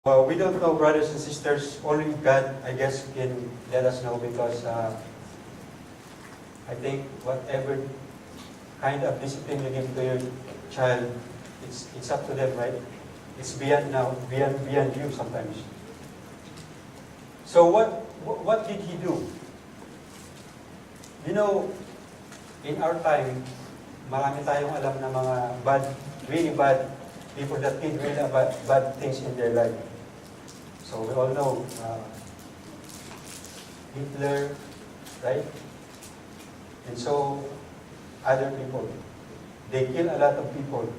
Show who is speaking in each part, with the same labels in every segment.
Speaker 1: We don't know, brothers and sisters. Only God, I guess, can let us know because I think whatever kind of discipline you give to your child, it's up to them, right? It's beyond now, beyond you sometimes. So what did he do? You know, in our time, marami tayong alam na mga really bad people that did really bad things in their life. So we all know Hitler, right? And so other people, they kill a lot of people.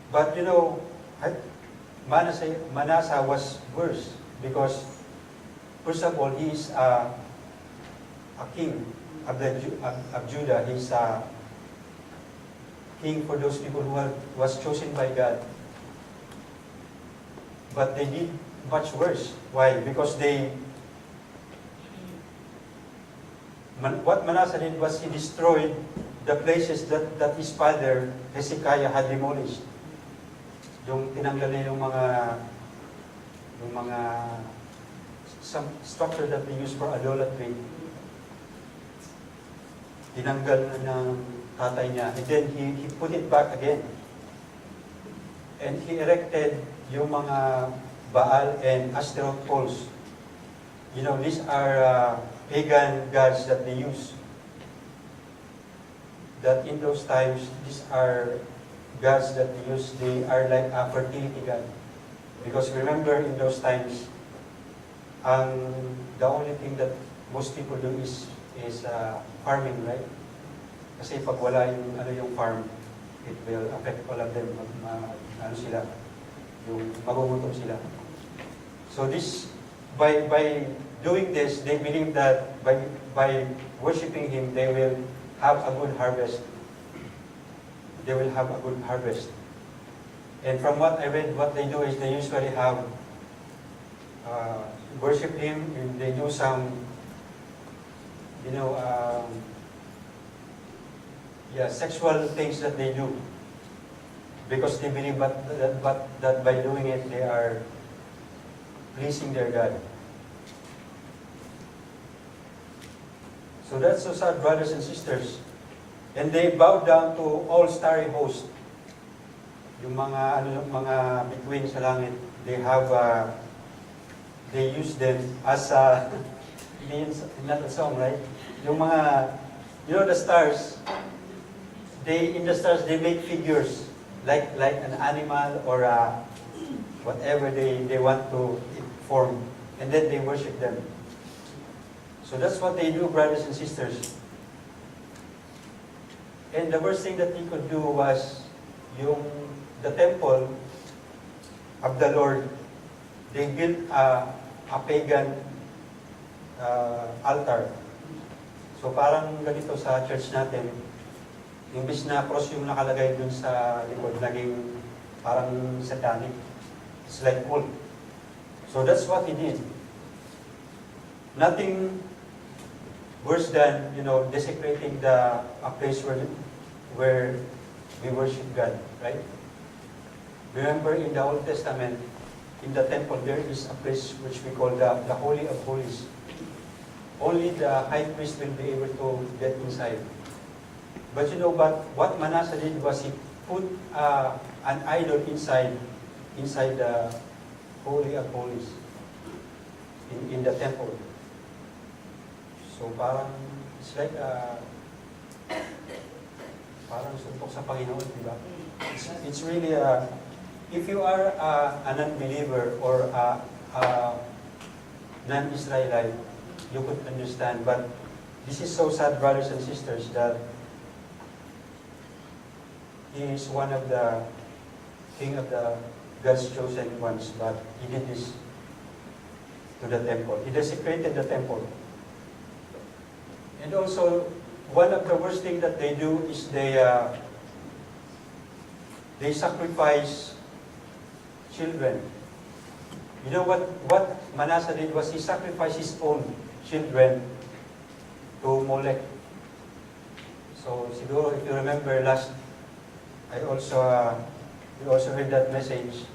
Speaker 1: But you know, Manasseh was worse because, first of all, he is a king of Judah. He's a king for those people who was chosen by God. But they did much worse. Why? Because what Manasseh did was he destroyed the places that his father, Hezekiah, had demolished. Yung tinanggal niya yung mga some structure that they use for idolatry. Tinanggal ng tatay niya. And then he put it back again. And he erected yung mga Baal and Ashtaroth poles. You know, these are pagan gods that they use. That in those times, these are gods that they use. They are like a fertility god. Because remember, in those times, the only thing that most people do is farming, right? Kasi pag wala yung farm, it will affect all of them. Magugutom sila. So this, by doing this, they believe that by worshiping him, they will have a good harvest. They will have a good harvest. And from what I read, what they do is they usually have worship him, and they do some, sexual things that they do. Because they believe that by doing it, they are pleasing their God. So that's so sad, brothers and sisters. And they bow down to all starry host. Yung mga bituin sa langit, they use them as not a song, right? Yung mga, the stars, in the stars, they make figures. Like an animal or whatever they want to form, and then they worship them. So that's what they do, brothers and sisters. And the worst thing that he could do was the temple of the Lord. They built a pagan altar. So parang ganito sa church natin. Imbis na cross yung nakalagay dun sa likod, naging parang satanic. It's like cult. So that's what he did. Nothing worse than, desecrating a place where we worship God, right? Remember in the Old Testament, in the temple, there is a place which we call the Holy of Holies. Only the high priest will be able to get inside. But what Manasseh did was he put an idol inside the Holy of Holies, in the temple. So parang, it's like, parang suntok sa Panginoon, di ba? It's really, if you are a non-believer or a non-Israelite, you could understand. But this is so sad, brothers and sisters, that he is one of the king of the God's chosen ones, but he did this to the temple. He desecrated the temple. And also, one of the worst things that they do is they sacrifice children. You know what Manasseh did was he sacrificed his own children to Molech. So siguro if you remember we also heard that message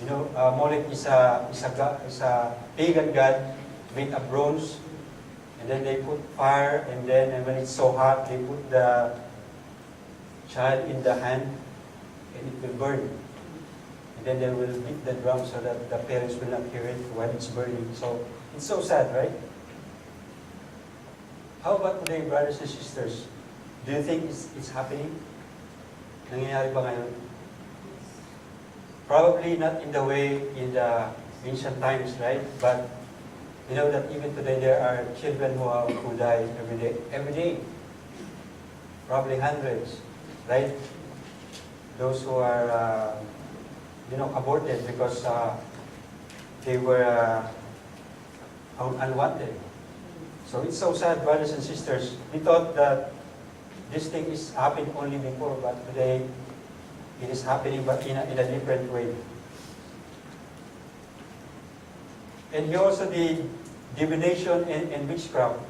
Speaker 1: Molech is a pagan god made of bronze, and then they put fire, and then when it's so hot, they put the child in the hand, and it will burn. And then they will beat the drum so that the parents will not hear it while it's burning. So it's so sad, right? How about today, brothers and sisters? Do you think it's happening? Nangyayari ba ngayon? Probably not in the way in the ancient times, right? But you know that even today there are children who die every day. Every day. Probably hundreds, right? Those who are, aborted because they were unwanted. So it's so sad, brothers and sisters. We thought that this thing is happening only before, but today it is happening, but in a different way. And he also did divination and witchcraft.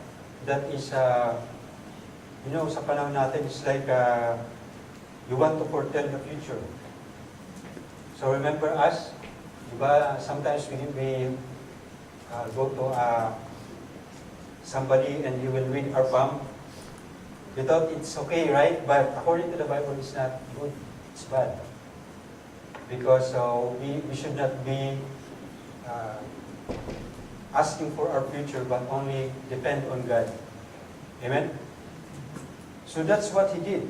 Speaker 1: That is, sa panahon natin, it's like you want to foretell the future. So remember us, diba, sometimes we go to somebody and he will read our palm. We thought it's okay, right? But according to the Bible, it's not good. It's bad. Because we should not be asking for our future, but only depend on God. Amen? So that's what he did.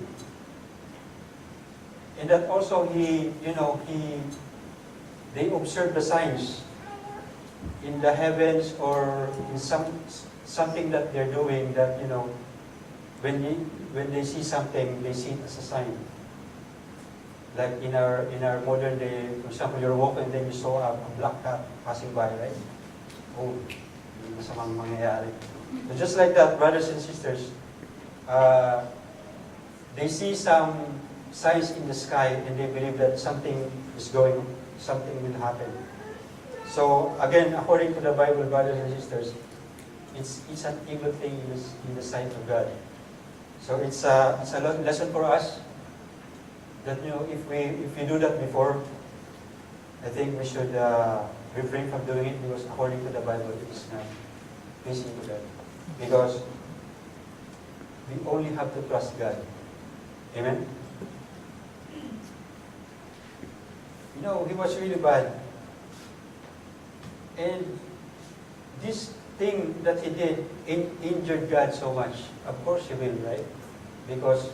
Speaker 1: And that also they observed the signs in the heavens or in something that they're doing that, when they see something, they see it as a sign. Like in our modern day, for example, you're walking and then you saw a black cat passing by, right? Oh, masamang mangyayari. So just like that, brothers and sisters, they see some signs in the sky and they believe that something will happen. So again, according to the Bible, brothers and sisters, it's an evil thing in the sight of God. So it's a lesson for us that if we do that before, I think we should refrain from doing it, because according to the Bible, it is not pleasing to God. Because we only have to trust God. Amen? He was really bad. And this thing that he did injured God so much. Of course he will, right? Because,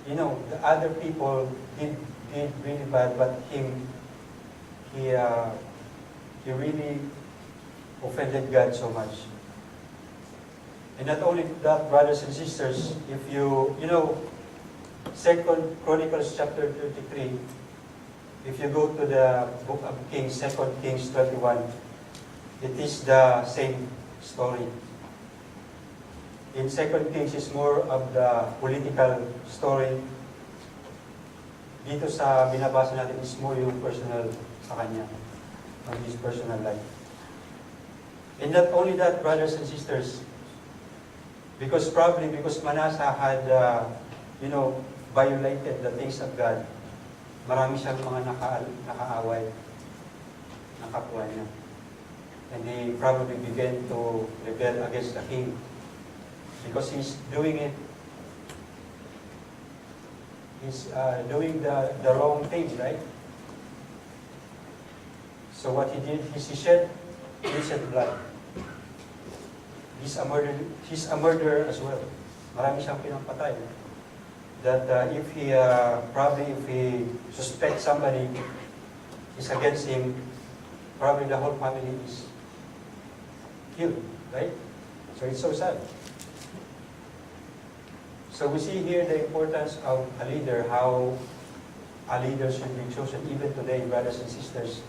Speaker 1: the other people did really bad, but he really offended God so much. And not only that, brothers and sisters, if you 2 Chronicles chapter 33, if you go to the book of Kings, 2 Kings 21, it is the same story. In 2 Kings is more of the political story. Dito sa binabasa natin is more yung personal sa kanya, on his personal life. And not only that, brothers and sisters, because Manasseh had, violated the things of God, marami siyang mga nakaaway ng kapwa niya. And he probably began to rebel against the king because he's doing it. He's doing the wrong thing, right? So what he did is he shed innocent blood. He's a murderer as well. Marami siyang pinampatay. That if he suspects somebody is against him, probably the whole family is killed, right? So it's so sad. So we see here the importance of a leader, how a leader should be chosen. Even today, brothers and sisters,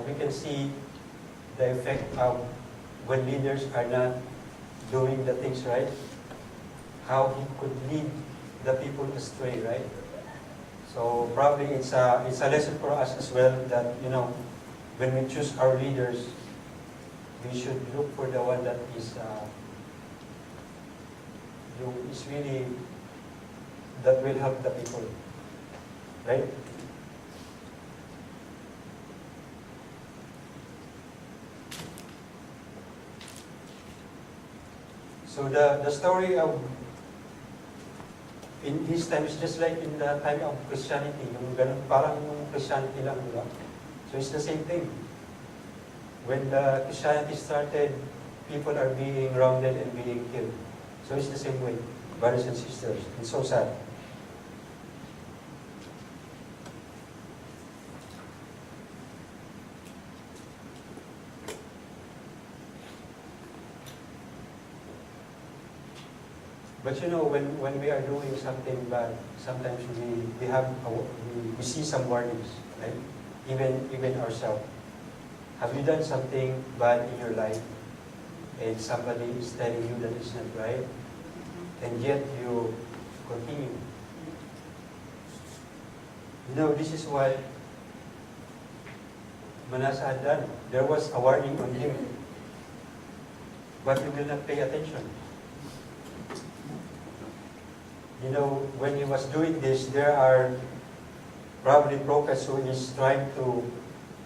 Speaker 1: we can see the effect of when leaders are not doing the things right, how he could lead the people astray, right? So probably it's a lesson for us as well that, when we choose our leaders, we should look for the one that is really, that will help the people, right? So the story of in his time is just like in the time of Christianity, yung ganun, parang yung Christianity lang, di ba? So it's the same thing. When the Christianity started, people are being rounded and being killed. So it's the same way, brothers and sisters. It's so sad. But you know, when we are doing something bad, sometimes we see some warnings, right? Even ourselves. Have you done something bad in your life, and somebody is telling you that it's not right, and yet you continue? You know, this is what Manasseh had done. There was a warning on him, but he will not pay attention. You know, when he was doing this, there are probably prophets who is trying to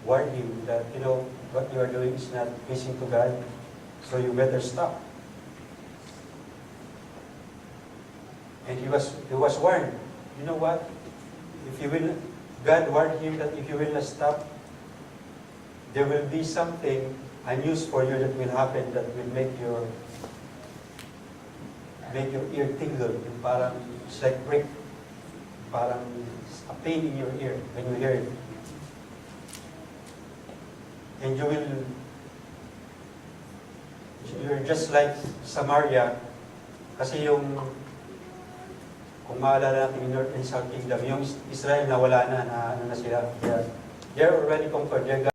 Speaker 1: warn him that, you know, what you are doing is not pleasing to God, so you better stop. And he was warned. You know what? If you will, God warned him that if you will not stop, there will be something, a news for you that will happen that will make your ear tingle. Yung parang, it's like prick. Parang a pain in your ear when you hear it. And you're just like Samaria. Kasi yung, kung maalala natin in North and South Kingdom, yung Israel na wala na ano na sila. They're already conquered.